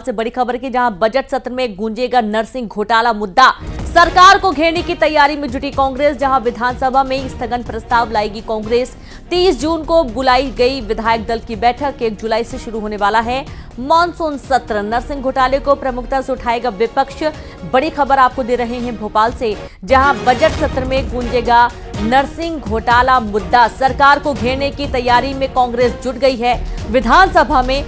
से बड़ी खबर की जहां बजट सत्र में गूंजेगा नरसिंह घोटाला मुद्दा। सरकार को घेरने की तैयारी में जुटी कांग्रेस। जहां विधानसभा में स्थगन प्रस्ताव लाएगी कांग्रेस। 30 जून को बुलाई गई विधायक दल की बैठक 1 जुलाई से शुरू होने वाला है मॉनसून सत्र। नरसिंह घोटाले को प्रमुखता से उठाएगा विपक्ष। बड़ी खबर आपको दे रहे हैं भोपाल से, जहां बजट सत्र में गूंजेगा नरसिंह घोटाला मुद्दा। सरकार को घेरने की तैयारी में कांग्रेस जुट गई है। विधानसभा में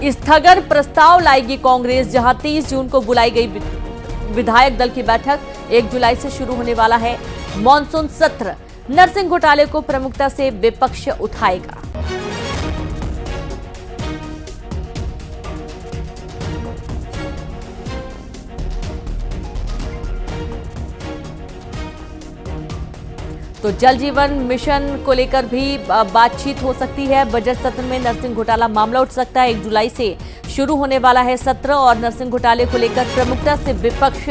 स्थगन प्रस्ताव लाएगी कांग्रेस। जहां 30 जून को बुलाई गई विधायक दल की बैठक 1 जुलाई से शुरू होने वाला है मॉनसून सत्र। नरसिंह घोटाले को प्रमुखता से विपक्ष उठाएगा। तो जल जीवन मिशन को लेकर भी बातचीत हो सकती है। बजट सत्र में नरसिंह घोटाला मामला उठ सकता है। 1 जुलाई से शुरू होने वाला है सत्र और नरसिंह घोटाले को लेकर प्रमुखता से विपक्ष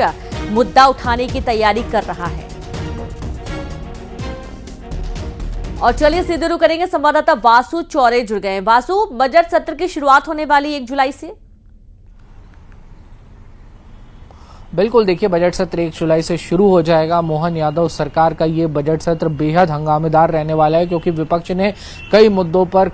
मुद्दा उठाने की तैयारी कर रहा है। और चलिए सीधे रुक करेंगे, संवाददाता वासु चौरे जुड़ गए हैं। वासु, बजट सत्र की शुरुआत होने वाली 1 जुलाई से। बिल्कुल, देखिए बजट सत्र 1 जुलाई से शुरू हो जाएगा। मोहन यादव सरकार का ये बजट सत्र बेहद हंगामेदार रहने वाला है, क्योंकि विपक्ष ने कई मुद्दों पर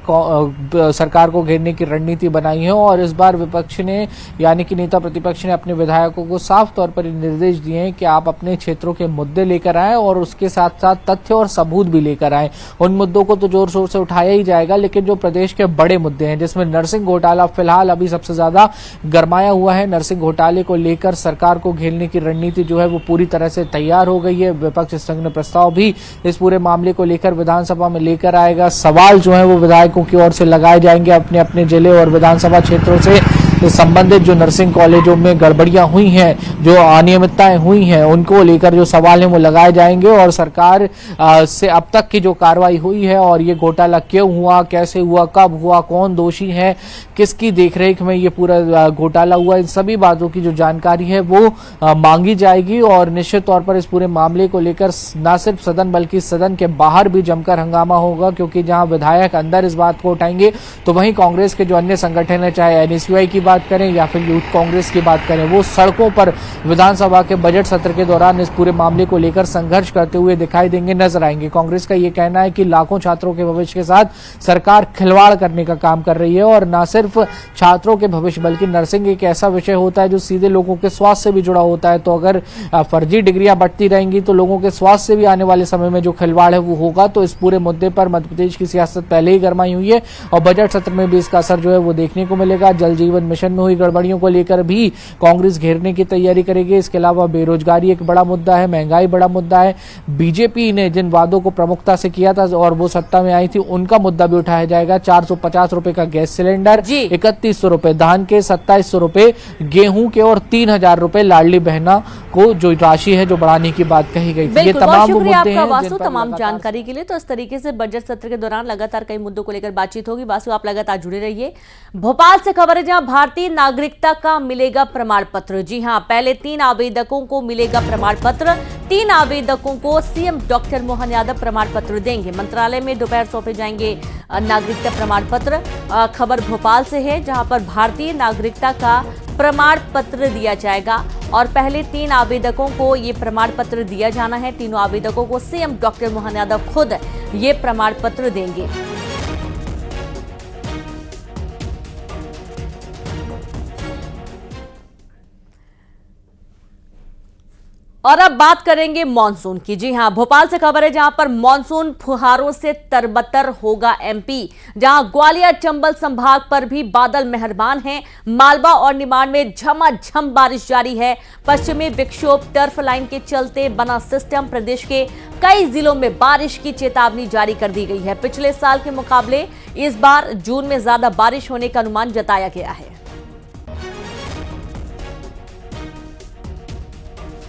सरकार को घेरने की रणनीति बनाई है और इस बार विपक्ष ने यानी कि नेता प्रतिपक्ष ने अपने विधायकों को साफ तौर पर निर्देश दिए हैं कि आप अपने क्षेत्रों के मुद्दे लेकर आएं और उसके साथ साथ तथ्य और सबूत भी लेकर आएं। उन मुद्दों को तो जोर शोर से उठाया ही जाएगा, लेकिन जो प्रदेश के बड़े मुद्दे हैं जिसमें नरसिंह घोटाला फिलहाल अभी सबसे ज्यादा गरमाया हुआ है। नरसिंह घोटाले को लेकर सरकार को घेरने की रणनीति जो है वो पूरी तरह से तैयार हो गई है। विपक्ष स्थगन प्रस्ताव भी इस पूरे मामले को लेकर विधानसभा में लेकर आएगा। सवाल जो है वो विधायकों की ओर से लगाए जाएंगे अपने अपने जिले और विधानसभा क्षेत्रों से संबंधित। जो नर्सिंग कॉलेजों में गड़बड़ियां हुई हैं, जो अनियमितताएं हुई हैं, उनको लेकर जो सवाल हैं वो लगाए जाएंगे और सरकार से अब तक की जो कार्रवाई हुई है और ये घोटाला क्यों हुआ, कैसे हुआ, कब हुआ, कौन दोषी है, किसकी देखरेख में ये पूरा घोटाला हुआ, इन सभी बातों की जो जानकारी है वो मांगी जाएगी। और निश्चित तौर पर इस पूरे मामले को लेकर न सिर्फ सदन बल्कि सदन के बाहर भी जमकर हंगामा होगा, क्योंकि जहां विधायक अंदर इस बात को उठाएंगे तो वहीं कांग्रेस के जो अन्य संगठन है, चाहे एनएसयूआई की बात करें या फिर यूथ कांग्रेस की बात करें, वो सड़कों पर विधानसभा के बजट सत्र के दौरान इस पूरे मामले को लेकर संघर्ष करते हुए दिखाई देंगे, नजर आएंगे। कांग्रेस का ये कहना है कि लाखों छात्रों के भविष्य के साथ सरकार खिलवाड़ करने का काम कर रही है और न सिर्फ छात्रों के भविष्य बल्कि नर्सिंग एक ऐसा विषय होता है जो सीधे लोगों के स्वास्थ्य से भी जुड़ा होता है। तो अगर फर्जी डिग्रियां बढ़ती रहेंगी तो लोगों के स्वास्थ्य से भी आने वाले समय में जो खिलवाड़ है वो होगा। तो इस पूरे मुद्दे पर मध्य प्रदेश की सियासत पहले ही गरमाई हुई है और बजट सत्र में भी इसका असर जो है वो देखने को मिलेगा। जल जीवन मिशन में हुई गड़बड़ियों को लेकर भी कांग्रेस घेरने की तैयारी करेगी। इसके अलावा बेरोजगारी एक बड़ा मुद्दा है, महंगाई बड़ा मुद्दा है। बीजेपी ने जिन वादों को प्रमुखता से किया था और वो सत्ता में आई थी, उनका मुद्दा भी उठाया जाएगा। 450 रुपए का गैस सिलेंडर, 3100 रुपए धान के, 2700 रुपए गेहूं के और 3000 रुपए लाडली बहना को जो राशि है जो बढ़ाने की बात कही गई थी। ये तमाम मुद्दे हैं वासु, तमाम जानकारी के लिए। तो इस तरीके से बजट सत्र के दौरान लगातार कई मुद्दों को लेकर बातचीत होगी। वासु, आप लगातार जुड़े रहिए। भोपाल से खबर है जहां भारतीय नागरिकता का मिलेगा प्रमाण पत्र। जी हां, पहले 3 आवेदकों को मिलेगा प्रमाण पत्र। 3 आवेदकों को सीएम डॉक्टर मोहन यादव प्रमाण पत्र देंगे। मंत्रालय में दोपहर सौंपे जाएंगे नागरिकता प्रमाण पत्र। खबर भोपाल से है जहां पर भारतीय नागरिकता का प्रमाण पत्र दिया जाएगा और पहले 3 आवेदकों को ये प्रमाण पत्र दिया जाना है। तीनों आवेदकों को सीएम डॉक्टर मोहन यादव खुद ये प्रमाण पत्र देंगे। और अब बात करेंगे मानसून की। जी हां, भोपाल से खबर है जहां पर मानसून फुहारों से तरबतर होगा एमपी। जहां ग्वालियर चंबल संभाग पर भी बादल मेहरबान हैं। मालवा और निमाड़ में झमाझम बारिश जारी है। पश्चिमी विक्षोभ टर्फ लाइन के चलते बना सिस्टम प्रदेश के कई जिलों में बारिश की चेतावनी जारी कर दी गई है। पिछले साल के मुकाबले इस बार जून में ज्यादा बारिश होने का अनुमान जताया गया है।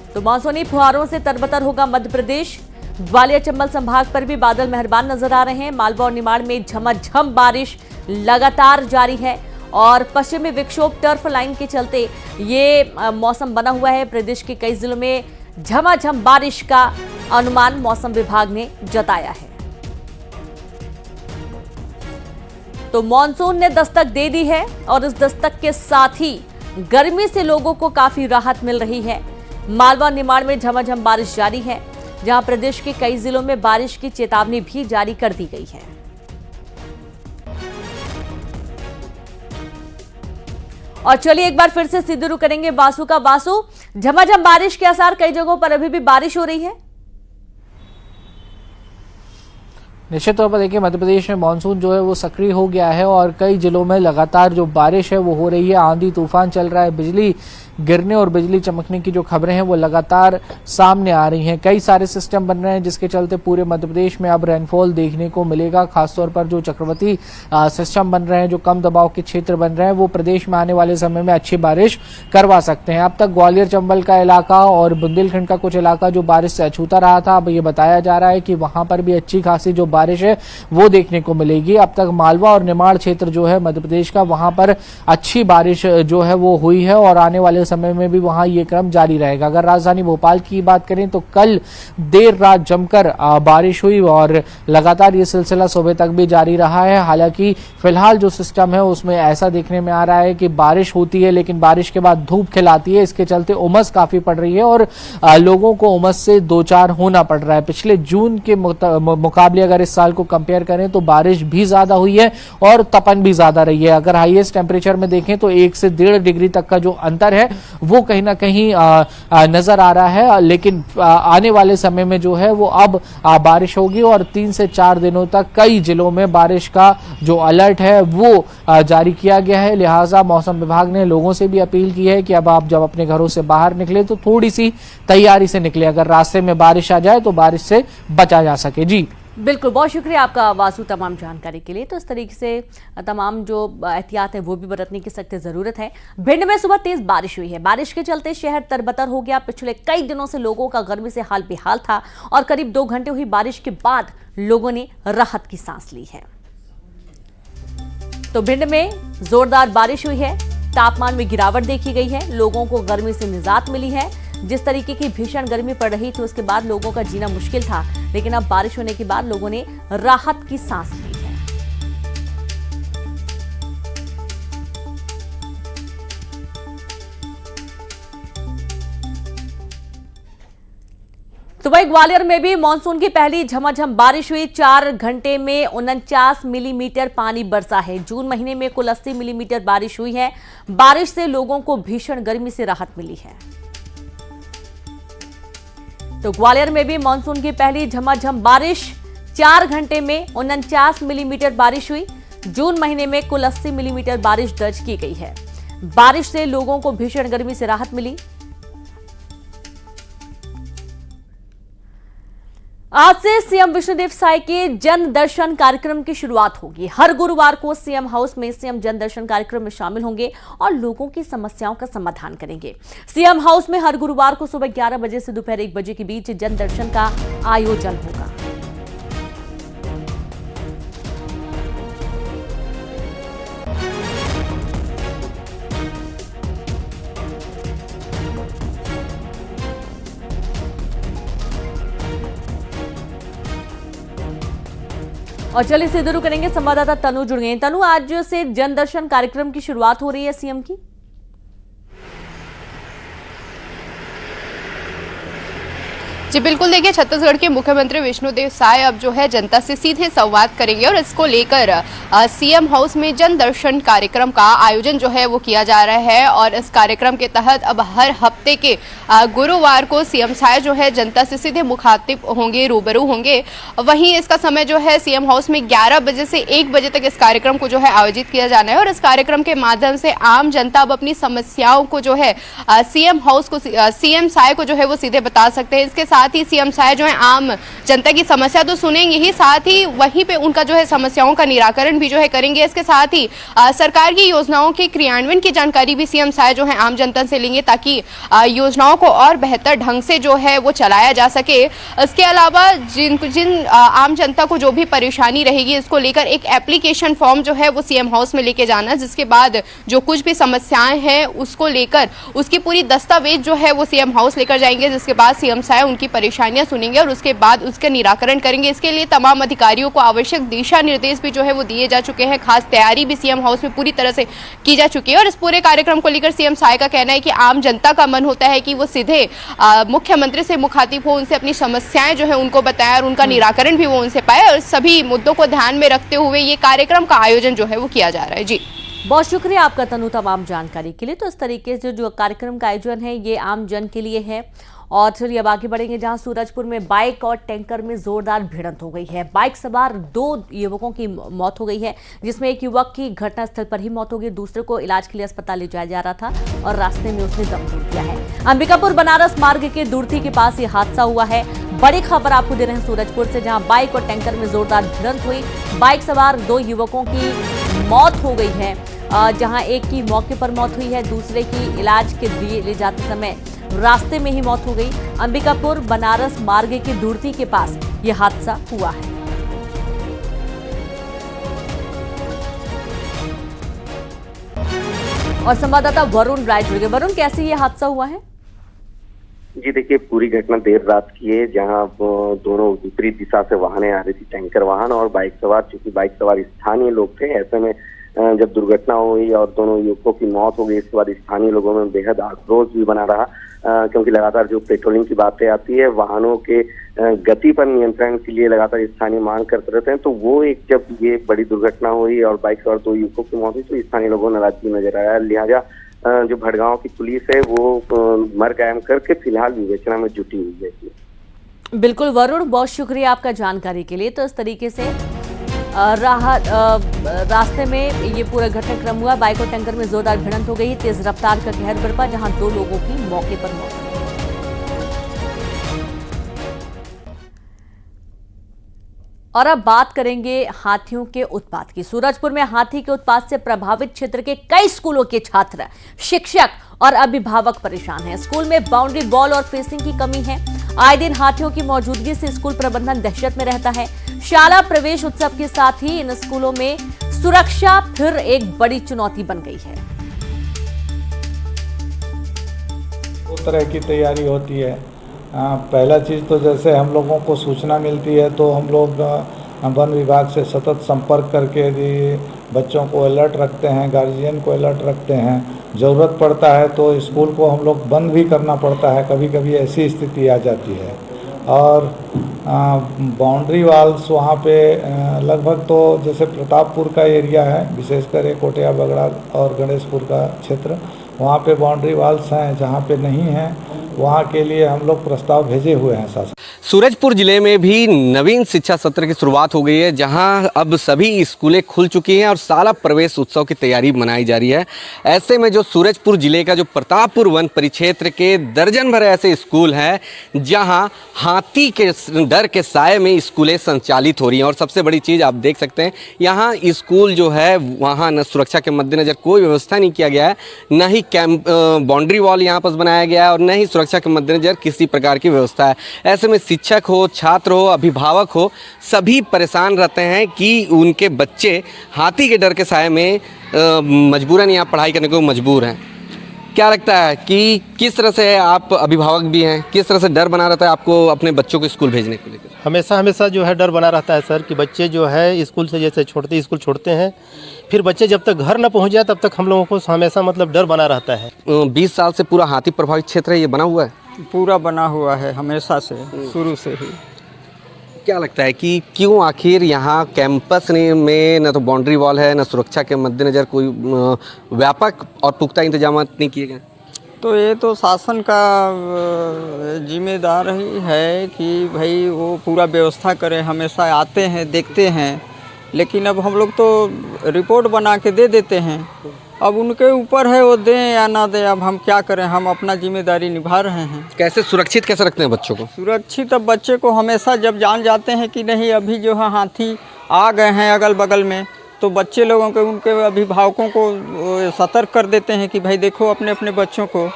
तो मानसूनी फुहारों से तरबतर होगा मध्य प्रदेश। ग्वालियर चंबल संभाग पर भी बादल मेहरबान नजर आ रहे हैं। मालवा और निमाड़ में झमाझम बारिश लगातार जारी है और पश्चिमी विक्षोभ टर्फ लाइन के चलते ये मौसम बना हुआ है। प्रदेश के कई जिलों में झमाझम बारिश का अनुमान मौसम विभाग ने जताया है। तो मॉनसून ने दस्तक दे दी है और इस दस्तक के साथ ही गर्मी से लोगों को काफी राहत मिल रही है। मालवा और निमाड़ में झमाझम बारिश जारी है, जहां प्रदेश के कई जिलों में बारिश की चेतावनी भी जारी कर दी गई है। और चलिए एक बार फिर से सीधे रुख करेंगे बासु का। बासु, झमाझम बारिश के आसार, कई जगहों पर अभी भी बारिश हो रही है। निश्चित तौर पर देखिए मध्य प्रदेश में मानसून जो है वो सक्रिय हो गया है और कई जिलों में लगातार जो बारिश है वो हो रही है। आंधी तूफान चल रहा है, बिजली गिरने और बिजली चमकने की जो खबरें हैं वो लगातार सामने आ रही हैं। कई सारे सिस्टम बन रहे हैं जिसके चलते पूरे मध्य प्रदेश में अब रेनफॉल देखने को मिलेगा। खासतौर पर जो चक्रवाती सिस्टम बन रहे हैं, जो कम दबाव के क्षेत्र बन रहे हैं, वो प्रदेश में आने वाले समय में अच्छी बारिश करवा सकते हैं। अब तक ग्वालियर चंबल का इलाका और बुंदेलखंड का कुछ इलाका जो बारिश से अछूता रहा था, अब ये बताया जा रहा है कि वहां पर भी अच्छी खासी जो बारिश है वो देखने को मिलेगी। अब तक मालवा और निमाड़ क्षेत्र जो है मध्य प्रदेश का, वहां पर अच्छी बारिश जो है वो हुई है और आने वाले समय में भी वहां ये क्रम जारी रहेगा। अगर राजधानी भोपाल की बात करें तो कल देर रात जमकर बारिश हुई और लगातार ये सिलसिला सुबह तक भी जारी रहा है। हालांकि फिलहाल जो सिस्टम है उसमें ऐसा देखने में आ रहा है कि बारिश होती है लेकिन बारिश के बाद धूप खिलाती है। इसके चलते उमस काफी पड़ रही है और लोगों को उमस से दो चार होना पड़ रहा है। पिछले जून के मुकाबले अगर इस साल को कंपेयर करें तो बारिश भी ज्यादा हुई है और तपन भी ज्यादा रही है। अगर हाईएस्ट टेम्परेचर में देखें तो 1 से 1.5 डिग्री तक का जो अंतर है वो कहीं ना कहीं नजर आ रहा है। लेकिन आने वाले समय में जो है वो अब बारिश होगी और 3 से 4 दिनों तक कई जिलों में बारिश का जो अलर्ट है वो जारी किया गया है। लिहाजा मौसम विभाग ने लोगों से भी अपील की है कि अब आप जब अपने घरों से बाहर निकले तो थोड़ी सी तैयारी से निकले, अगर रास्ते में बारिश आ जाए तो बारिश से बचा जा सके। जी बिल्कुल, बहुत शुक्रिया आपका वासु तमाम जानकारी के लिए। तो इस तरीके से तमाम जो एहतियात है वो भी बरतने की सख्त जरूरत है। भिंड में सुबह तेज बारिश हुई है। बारिश के चलते शहर तरबतर हो गया। पिछले कई दिनों से लोगों का गर्मी से हाल बेहाल था और करीब 2 घंटे हुई बारिश के बाद लोगों ने राहत की सांस ली है। तो भिंड में जोरदार बारिश हुई है, तापमान में गिरावट देखी गई है, लोगों को गर्मी से निजात मिली है। जिस तरीके की भीषण गर्मी पड़ रही थी उसके बाद लोगों का जीना मुश्किल था, लेकिन अब बारिश होने के बाद लोगों ने राहत की सांस ली है। तो वही ग्वालियर में भी मानसून की पहली झमाझम बारिश हुई। 4 घंटे में 49 मिलीमीटर पानी बरसा है। जून महीने में कुल 80 मिलीमीटर बारिश हुई है। बारिश से लोगों को भीषण गर्मी से राहत मिली है। तो ग्वालियर में भी मानसून की पहली झमाझम बारिश, 4 घंटे में 49 मिलीमीटर बारिश हुई। जून महीने में कुल 80 मिलीमीटर बारिश दर्ज की गई है। बारिश से लोगों को भीषण गर्मी से राहत मिली। आज से सीएम विष्णुदेव साय के जन दर्शन कार्यक्रम की शुरुआत होगी। हर गुरुवार को सीएम हाउस में सीएम जन दर्शन कार्यक्रम में शामिल होंगे और लोगों की समस्याओं का समाधान करेंगे। सीएम हाउस में हर गुरुवार को सुबह 11 बजे से दोपहर 1 बजे के बीच जन दर्शन का आयोजन होगा। और चलिए सीधे रुख करेंगे, संवाददाता तनु जुड़ गए। तनु, आज से जन दर्शन कार्यक्रम की शुरुआत हो रही है सीएम की। जी बिल्कुल, देखिए छत्तीसगढ़ के मुख्यमंत्री विष्णुदेव साय अब जो है जनता से सीधे संवाद करेंगे और इसको लेकर सीएम हाउस में जन दर्शन कार्यक्रम का आयोजन जो है वो किया जा रहा है। और इस कार्यक्रम के तहत अब हर हफ्ते के गुरुवार को सीएम साय जो है जनता से सीधे मुखातिब होंगे, रूबरू होंगे। वहीं इसका समय जो है सीएम हाउस में 11 बजे से 1 बजे तक इस कार्यक्रम को जो है आयोजित किया जाना है। और इस कार्यक्रम के माध्यम से आम जनता अब अपनी समस्याओं को जो है सीएम हाउस को, सीएम साय को जो है वो सीधे बता सकते हैं। इसके साथ ही सीएम साय जो है आम जनता की समस्या तो सुनेंगे ही, साथ ही वहीं पे उनका जो है समस्याओं का निराकरण भी जो है करेंगे। इसके साथ ही सरकार की योजनाओं के क्रियान्वयन की जानकारी भी सीएम साय जो है आम जनता से लेंगे, ताकि योजनाओं को और बेहतर ढंग से जो है वो चलाया जा सके। इसके अलावा जिन आम जनता को जो भी परेशानी रहेगी, इसको लेकर एक एप्लीकेशन फॉर्म जो है वो सीएम हाउस में लेके जाना, जिसके बाद जो कुछ भी समस्याएं हैं उसको लेकर उसकी पूरी दस्तावेज जो है वो सीएम हाउस लेकर जाएंगे, जिसके बाद सीएम साय उनकी उनकी परेशानियां सुनेंगे और उसके बाद उसका निराकरण करेंगे। इसके लिए तमाम अधिकारियों को आवश्यक दिशा निर्देश भी जो है वो दिए जा चुके हैं। खास तैयारी भी सीएम हाउस में पूरी तरह से की जा चुकी है और इस पूरे कार्यक्रम को लेकर सीएम साय का कहना है कि आम जनता का मन होता है कि वो सीधे मुख्यमंत्री से मुखातिब हो, उनसे अपनी समस्याएं जो है उनको बताएं और उनका निराकरण भी वो उनसे पाए, और सभी मुद्दों को ध्यान में रखते हुए ये कार्यक्रम का आयोजन जो है वो किया जा रहा है। जी बहुत शुक्रिया आपका तनु तमाम जानकारी के लिए। तो इस तरीके से जो कार्यक्रम का आयोजन है ये आम जन के लिए है। और चलिए अब आगे बढ़ेंगे, जहां सूरजपुर में बाइक और टैंकर में जोरदार भिड़ंत हो गई है। बाइक सवार 2 युवकों की मौत हो गई है, जिसमें एक युवक की घटनास्थल पर ही मौत हो गई, दूसरे को इलाज के लिए अस्पताल ले जाया जा रहा था और रास्ते में उसने दम तोड़ दिया है। अंबिकापुर बनारस मार्ग के दुर्ती के पास ये हादसा हुआ है। बड़ी खबर आपको दे रहे हैं सूरजपुर से, जहां बाइक और टैंकर में जोरदार भिड़ंत हुई। बाइक सवार 2 युवकों की मौत हो गई है, जहां एक की मौके पर मौत हुई है, दूसरे की इलाज के लिए ले जाते समय रास्ते में ही मौत हो गई। अंबिकापुर बनारस मार्ग के दुर्ती के पास यह हादसा हुआ है। और संवाददाता वरुण राय जुड़ गए। वरुण, कैसे ये हादसा हुआ है? जी देखिए, पूरी घटना देर रात की है, जहां दोनों दूसरी दिशा से वाहनें आ रही थी, टैंकर वाहन और बाइक सवार। चूंकि बाइक सवार स्थानीय लोग थे, ऐसे में जब दुर्घटना हुई और दोनों युवकों की मौत हो गई, इसके बाद स्थानीय लोगों में बेहद आक्रोश भी बना रहा, क्योंकि लगातार जो पेट्रोलिंग की बातें आती है, वाहनों के गति पर नियंत्रण के लिए लगातार स्थानीय मांग करते रहते हैं। तो वो एक जब ये बड़ी दुर्घटना हुई और बाइक सवार 2 युवकों की मौत हुई तो स्थानीय लोगों ने नाराजगी नजर आया। लिहाजा जो भड़गांव की पुलिस है वो मर कायम करके फिलहाल विवेचना में जुटी हुई है। बिल्कुल वरुण, बहुत शुक्रिया आपका जानकारी के लिए। तो इस तरीके से रास्ते में ये पूरा घटनाक्रम हुआ। बाइक और टैंकर में जोरदार भिड़ंत हो गई, तेज रफ्तार का कहर बरपा, जहां 2 लोगों की मौके पर मौत हो गई। और अब बात करेंगे हाथियों के उत्पात की। सूरजपुर में हाथी के उत्पात से प्रभावित क्षेत्र के कई स्कूलों के छात्र, शिक्षक और अभिभावक परेशान हैं। स्कूल में बाउंड्री वॉल और फेंसिंग की कमी है। आए दिन हाथियों की मौजूदगी से स्कूल प्रबंधन दहशत में रहता है। शाला प्रवेश उत्सव के साथ ही इन स्कूलों में सुरक्षा फिर एक बड़ी चुनौती बन गई है। 2 तरह की तैयारी होती है। पहला चीज़ तो जैसे हम लोगों को सूचना मिलती है तो हम लोग वन विभाग से सतत संपर्क करके बच्चों को अलर्ट रखते हैं, गार्जियन को अलर्ट रखते हैं। ज़रूरत पड़ता है तो स्कूल को हम लोग बंद भी करना पड़ता है, कभी कभी ऐसी स्थिति आ जाती है। और बाउंड्री वाल्स वहाँ पे लगभग तो जैसे प्रतापपुर का एरिया है, विशेषकर कोटिया बगड़ा और गणेशपुर का क्षेत्र, वहाँ पे बाउंड्री वाल्स हैं। जहाँ पे नहीं हैं वहाँ के लिए हम लोग प्रस्ताव भेजे हुए हैं शासन। सूरजपुर जिले में भी नवीन शिक्षा सत्र की शुरुआत हो गई है, जहां अब सभी स्कूलें खुल चुकी हैं और शाला प्रवेश उत्सव की तैयारी मनाई जा रही है। ऐसे में जो सूरजपुर जिले का जो प्रतापपुर वन परिक्षेत्र के दर्जन भर ऐसे स्कूल हैं जहां हाथी के डर के साए में स्कूलें संचालित हो रही हैं। और सबसे बड़ी चीज़ आप देख सकते हैं, यहाँ स्कूल जो है वहाँ न सुरक्षा के मद्देनज़र कोई व्यवस्था नहीं किया गया है, न ही कैंप बाउंड्री वॉल यहाँ पर बनाया गया है और न ही सुरक्षा के मद्देनज़र किसी प्रकार की व्यवस्था है। ऐसे में शिक्षक हो, छात्र हो, अभिभावक हो, सभी परेशान रहते हैं कि उनके बच्चे हाथी के डर के साए में मजबूरन यहाँ पढ़ाई करने को मजबूर हैं। क्या लगता है कि किस तरह से आप अभिभावक भी हैं, किस तरह से डर बना रहता है आपको अपने बच्चों को स्कूल भेजने को लेकर? हमेशा जो है डर बना रहता है सर, कि बच्चे जो है स्कूल से जैसे स्कूल छोड़ते हैं, फिर बच्चे जब तक घर न पहुंच जाए तब तक हम लोगों को हमेशा मतलब डर बना रहता है। 20 साल से पूरा हाथी प्रभावित क्षेत्र है, ये बना हुआ है? पूरा बना हुआ है हमेशा से, शुरू से ही। क्या लगता है कि क्यों आखिर यहाँ कैंपस में न तो बाउंड्री वॉल है, न सुरक्षा के मद्देनज़र कोई व्यापक और पुख्ता इंतजाम नहीं किए गए? तो ये तो शासन का जिम्मेदार ही है कि भाई वो पूरा व्यवस्था करे। हमेशा आते हैं, देखते हैं, लेकिन अब हम लोग तो रिपोर्ट बना के दे देते हैं। अब उनके ऊपर है वो दें या ना दें, अब हम क्या करें, हम अपना जिम्मेदारी निभा रहे हैं। कैसे सुरक्षित कैसे रखते हैं बच्चों को? सुरक्षित अब बच्चे को हमेशा जब जान जाते हैं कि नहीं अभी जो है हाथी आ गए हैं अगल बगल में, तो बच्चे लोगों के उनके अभिभावकों को सतर्क कर देते हैं कि भाई देखो अपने अपने बच्चों को,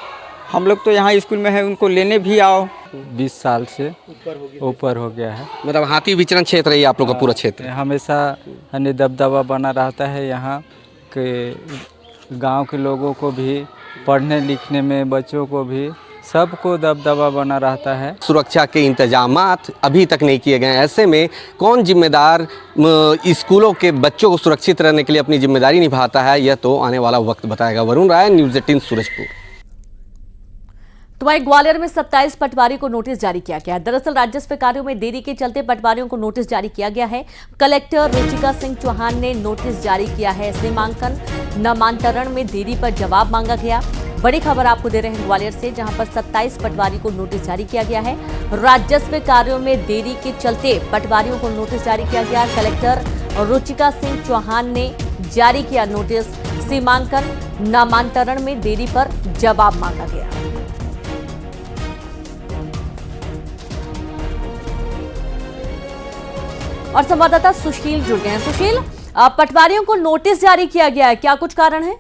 हम लोग तो यहाँ स्कूल में है, उनको लेने भी आओ। 20 साल से ऊपर हो गया है। मतलब हाथी विचरण क्षेत्र है आप लोग का पूरा क्षेत्र? हमेशा दबदबा बना रहता है यहाँ के गांव के लोगों को भी, पढ़ने लिखने में बच्चों को भी सबको दबदबा बना रहता है। सुरक्षा के इंतजामात अभी तक नहीं किए गए। ऐसे में कौन जिम्मेदार स्कूलों के बच्चों को सुरक्षित रहने के लिए अपनी जिम्मेदारी निभाता है, यह तो आने वाला वक्त बताएगा। वरुण राय, न्यूज़ 18 सूरजपुर। तो वहीं ग्वालियर में 27 पटवारी को नोटिस जारी किया गया है। दरअसल राजस्व कार्यों में देरी के चलते पटवारियों को नोटिस जारी किया गया है। कलेक्टर रुचिका सिंह चौहान ने नोटिस जारी किया है। सीमांकन नामांतरण में देरी पर जवाब मांगा गया। बड़ी खबर आपको दे रहे हैं ग्वालियर से, जहां पर 27 पटवारी को नोटिस जारी किया गया है। राजस्व कार्यों में देरी के चलते पटवारियों को नोटिस जारी किया गया। कलेक्टर रुचिका सिंह चौहान ने जारी किया नोटिस। सीमांकन नामांतरण में देरी पर जवाब मांगा गया। और संवाददाता सुशील जुड़ गए हैं। सुशील, पटवारियों को नोटिस जारी किया गया है, क्या कुछ कारण है?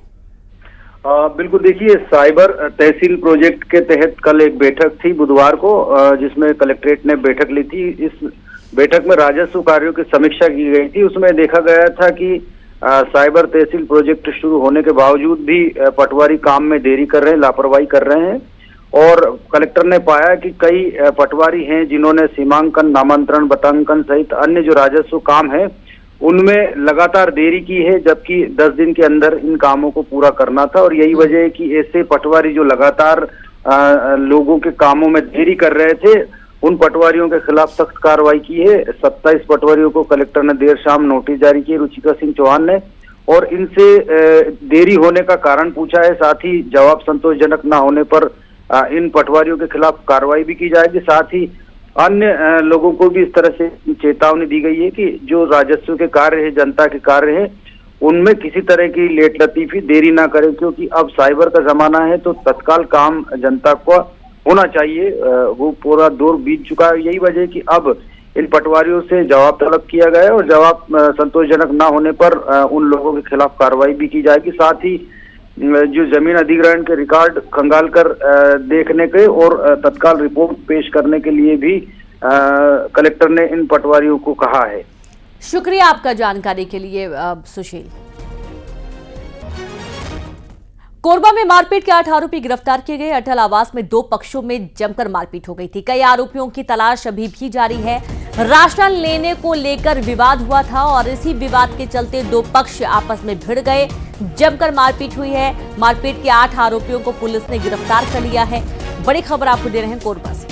बिल्कुल, देखिए, साइबर तहसील प्रोजेक्ट के तहत कल एक बैठक थी बुधवार को, जिसमें कलेक्ट्रेट ने बैठक ली थी। इस बैठक में राजस्व कार्यों की समीक्षा की गई थी। उसमें देखा गया था कि साइबर तहसील प्रोजेक्ट शुरू होने के बावजूद भी पटवारी काम में देरी कर रहे हैं, लापरवाही कर रहे हैं। और कलेक्टर ने पाया कि कई पटवारी हैं जिन्होंने सीमांकन, नामांतरण, बटांकन सहित अन्य जो राजस्व काम है उनमें लगातार देरी की है, जबकि 10 दिन के अंदर इन कामों को पूरा करना था। और यही वजह है कि ऐसे पटवारी जो लगातार लोगों के कामों में देरी कर रहे थे, उन पटवारियों के खिलाफ सख्त कार्रवाई की है। 27 पटवारियों को कलेक्टर ने देर शाम नोटिस जारी किए, रुचिका सिंह चौहान ने, और इनसे देरी होने का कारण पूछा है। साथ ही जवाब संतोषजनक न होने पर इन पटवारियों के खिलाफ कार्रवाई भी की जाएगी। साथ ही अन्य लोगों को भी इस तरह से चेतावनी दी गई है कि जो राजस्व के कार्य है, जनता के कार्य है, उनमें किसी तरह की लेट लतीफी, देरी ना करें, क्योंकि अब साइबर का जमाना है तो तत्काल काम जनता को होना चाहिए। वो पूरा दौर बीत चुका है। यही वजह है कि अब इन पटवारियों से जवाब तलब किया गया है और जवाब संतोषजनक ना होने पर उन लोगों के खिलाफ कार्रवाई भी की जाएगी। साथ ही जो जमीन अधिग्रहण के रिकॉर्ड खंगाल कर देखने के और तत्काल रिपोर्ट पेश करने के लिए भी कलेक्टर ने इन पटवारियों को कहा है। शुक्रिया आपका जानकारी के लिए सुशील। कोरबा में मारपीट के 8 आरोपी गिरफ्तार किए गए। अटल आवास में 2 पक्षों में जमकर मारपीट हो गई थी। कई आरोपियों की तलाश अभी भी जारी है। राशन लेने को लेकर विवाद हुआ था और इसी विवाद के चलते 2 पक्ष आपस में भिड़ गए, जमकर मारपीट हुई है। मारपीट के 8 आरोपियों को पुलिस ने गिरफ्तार कर लिया है। बड़ी खबर आपको दे रहे हैं कोरबा से।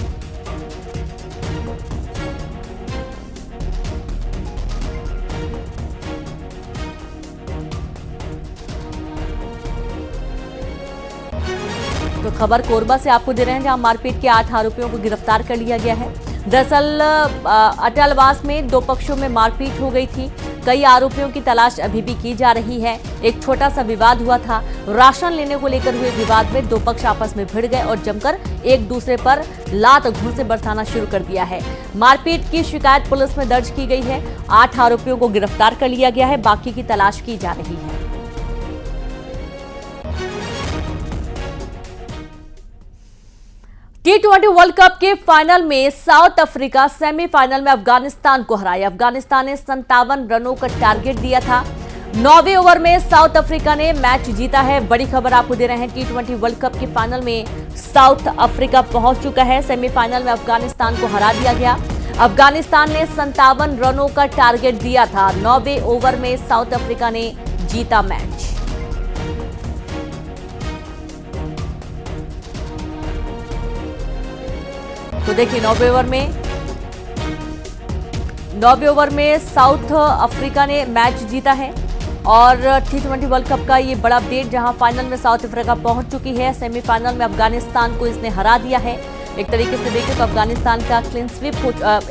तो खबर कोरबा से आपको दे रहे हैं, जहां मारपीट के 8 आरोपियों को गिरफ्तार कर लिया गया है। दरअसल अटलवास में 2 पक्षों में मारपीट हो गई थी। कई आरोपियों की तलाश अभी भी की जा रही है। एक छोटा सा विवाद हुआ था। राशन लेने को लेकर हुए विवाद में 2 पक्ष आपस में भिड़ गए और जमकर एक दूसरे पर लात घूंसे बरसाना शुरू कर दिया है। मारपीट की शिकायत पुलिस में दर्ज की गई है। 8 आरोपियों को गिरफ्तार कर लिया गया है। बाकी की तलाश की जा रही है। T20 वर्ल्ड कप के फाइनल में साउथ अफ्रीका सेमीफाइनल में अफगानिस्तान को हराया। अफगानिस्तान ने 57 रनों का टारगेट दिया था। 9वें ओवर में साउथ अफ्रीका ने मैच जीता है। बड़ी खबर आपको दे रहे हैं, T20 वर्ल्ड कप के फाइनल में साउथ अफ्रीका पहुंच चुका है। सेमीफाइनल में अफगानिस्तान को हरा दिया गया। अफगानिस्तान ने 57 रनों का टारगेट दिया था। 9वें ओवर में साउथ अफ्रीका ने जीता मैच। तो देखिए, 9वें ओवर में साउथ अफ्रीका ने मैच जीता है। और T20 वर्ल्ड कप का ये बड़ा अपडेट, जहां फाइनल में साउथ अफ्रीका पहुंच चुकी है। सेमीफाइनल में अफगानिस्तान को इसने हरा दिया है। एक तरीके से देखें तो अफगानिस्तान का क्लीन स्वीप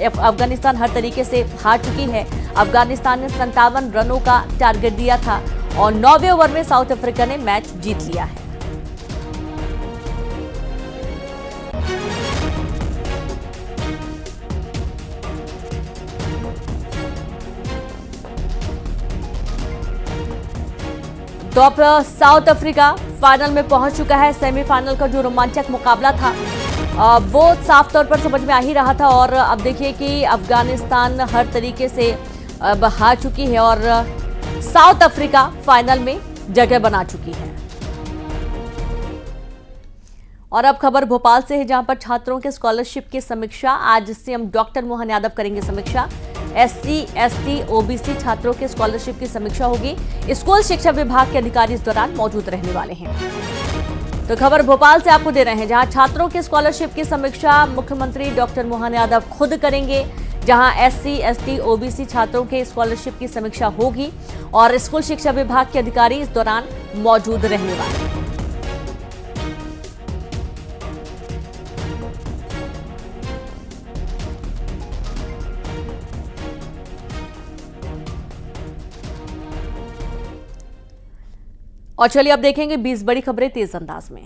अफगानिस्तान हर तरीके से हार चुकी है। अफगानिस्तान ने 57 रनों का टारगेट दिया था और 9वें ओवर में साउथ अफ्रीका ने मैच जीत लिया है। तो अब साउथ अफ्रीका फाइनल में पहुंच चुका है। सेमीफाइनल का जो रोमांचक मुकाबला था वो साफ तौर पर समझ में आ ही रहा था। और अब देखिए कि अफगानिस्तान हर तरीके से अब हार चुकी है और साउथ अफ्रीका फाइनल में जगह बना चुकी है। और अब खबर भोपाल से है, जहां पर छात्रों के स्कॉलरशिप की समीक्षा। आज सीएम डॉक्टर मोहन यादव करेंगे समीक्षा। एससी, एसटी, ओबीसी छात्रों के स्कॉलरशिप की समीक्षा होगी। स्कूल शिक्षा विभाग के अधिकारी इस दौरान मौजूद रहने वाले हैं। तो खबर भोपाल से आपको दे रहे हैं, जहां छात्रों के स्कॉलरशिप की समीक्षा मुख्यमंत्री डॉक्टर मोहन यादव खुद करेंगे। जहां एससी, एसटी, ओबीसी छात्रों के स्कॉलरशिप की समीक्षा होगी और स्कूल शिक्षा विभाग के अधिकारी इस दौरान मौजूद रहने वाले हैं। और चलिए अब देखेंगे 20 बड़ी खबरें तेज अंदाज में।